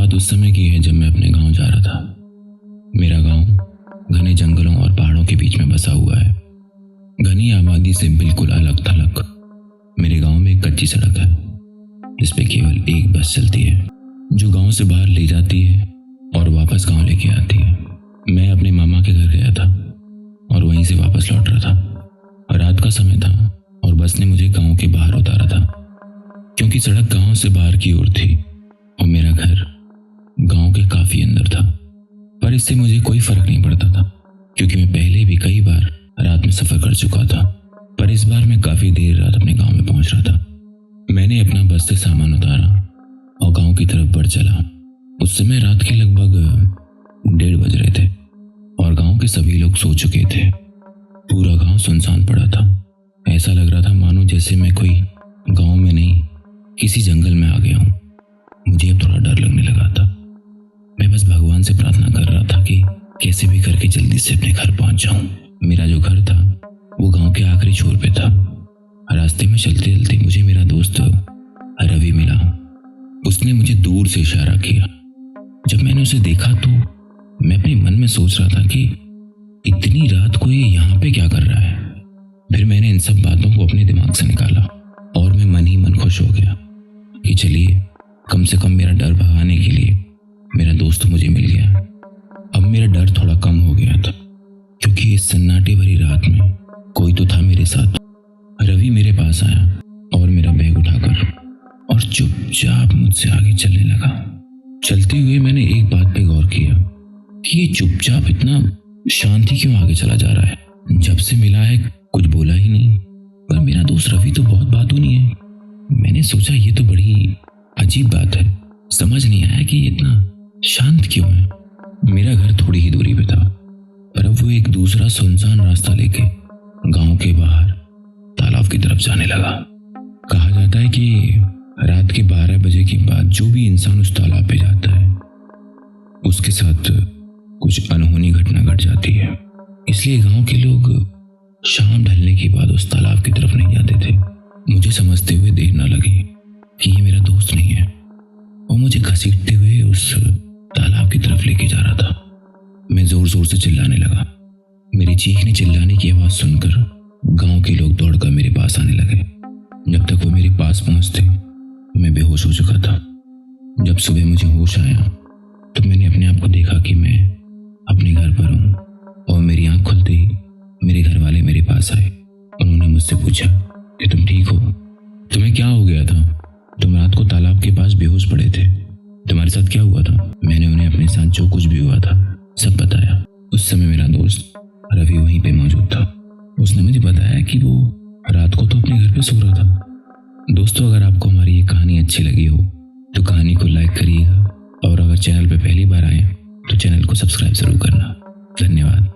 बात उस समय की है जब मैं अपने गांव जा रहा था। मेरा गांव घने जंगलों और पहाड़ों के बीच में बसा हुआ है। घनी आबादी से बिल्कुल अलग थलग मेरे गांव में एक कच्ची सड़क है जिस पे केवल एक बस चलती है जो गांव से बाहर ले जाती है और वापस गांव लेके आती है। मैं अपने मामा के घर गया था और वहीं से वापस लौट रहा था। रात का समय था और बस ने मुझे गांव के बाहर उतारा था क्योंकि सड़क गांव से बाहर की ओर थी और मेरा घर गांव के काफी अंदर था। पर इससे मुझे कोई फर्क नहीं पड़ता था क्योंकि मैं पहले भी कई बार रात में सफर कर चुका था। पर इस बार मैं काफी देर रात अपने गांव में पहुंच रहा था। मैंने अपना बस से सामान उतारा और गांव की तरफ बढ़ चला। उस समय रात के लगभग 1:30 बज रहे थे और गांव के सभी लोग सो चुके थे। पूरा गांव सुनसान पड़ा था। ऐसा लग रहा था मानो जैसे मैं कोई गांव में नहीं किसी जंगल में आ गया हूं। मुझे अब थोड़ा डर लगने लगा था। मैं बस भगवान से प्रार्थना कर रहा था कि कैसे भी करके जल्दी से अपने घर पहुंच जाऊं। मेरा जो घर था वो गांव के आखिरी छोर पे था। रास्ते में चलते चलते मुझे मेरा दोस्त रवि मिला। उसने मुझे दूर से इशारा किया। जब मैंने उसे देखा तो मैं अपने मन में सोच रहा था कि इतनी रात को ये यहाँ पे क्या कर रहा है। फिर मैंने इन सब बातों को अपने दिमाग से निकाला और मैं मन ही मन खुश हो गया कि चलिए कम से कम मेरा डर भगाने के लिए मेरा दोस्त मुझे मिल गया। अब मेरा डर थोड़ा कम हो गया था क्योंकि इस सन्नाटे भरी रात में कोई तो था मेरे साथ। रवि मेरे पास आया और मेरा बैग उठाकर और चुपचाप मुझसे आगे चलने लगा। चलते हुए मैंने एक बात पे गौर किया कि ये चुपचाप इतना शांति क्यों आगे चला जा रहा है। जब से मिला है कुछ बोला ही नहीं। पर मेरा दोस्त रवि तो बहुत बातूनी है। मैंने सोचा ये तो बड़ी अजीब बात है। समझ नहीं आया कि ये इतना शांत क्यों है। मेरा घर थोड़ी ही दूरी पे था पर अब वो एक दूसरा सुनसान रास्ता लेके गांव के बाहर तालाब की तरफ जाने लगा। कहा जाता है कि रात के 12 बजे के बाद जो भी इंसान उस तालाब पे जाता है उसके साथ कुछ अनहोनी घटना घट जाती है। इसलिए गांव के लोग शाम ढलने के बाद उस तालाब की तरफ नहीं जाते थे। मुझे समझते हुए देर न लगी कि ये मेरा दोस्त नहीं है। वो मुझे घसीटते हुए उस तालाब की तरफ लेके जा रहा था। मैं जोर जोर से चिल्लाने लगा। मेरी चीखने चिल्लाने की आवाज सुनकर गांव के लोग दौड़कर मेरे पास आने लगे। जब तक वो मेरे पास पहुंचते मैं बेहोश हो चुका था। जब सुबह मुझे होश आया तो मैंने अपने आप को देखा कि मैं अपने घर पर हूँ और मेरी आंख खुलते ही मेरे घर वाले मेरे पास आए। उन्होंने मुझसे पूछा कि तुम ठीक हो? तुम्हें क्या हो गया था? तुम रात को तालाब के पास बेहोश पड़े थे। तुम्हारे साथ क्या हुआ था? मैंने उन्हें अपने साथ जो कुछ भी हुआ था सब बताया। उस समय मेरा दोस्त रवि वहीं पे मौजूद था। उसने मुझे बताया कि वो रात को तो अपने घर पे सो रहा था। दोस्तों, अगर आपको हमारी ये कहानी अच्छी लगी हो तो कहानी को लाइक करिएगा और अगर चैनल पे पहली बार आए तो चैनल को सब्सक्राइब जरूर करना। धन्यवाद।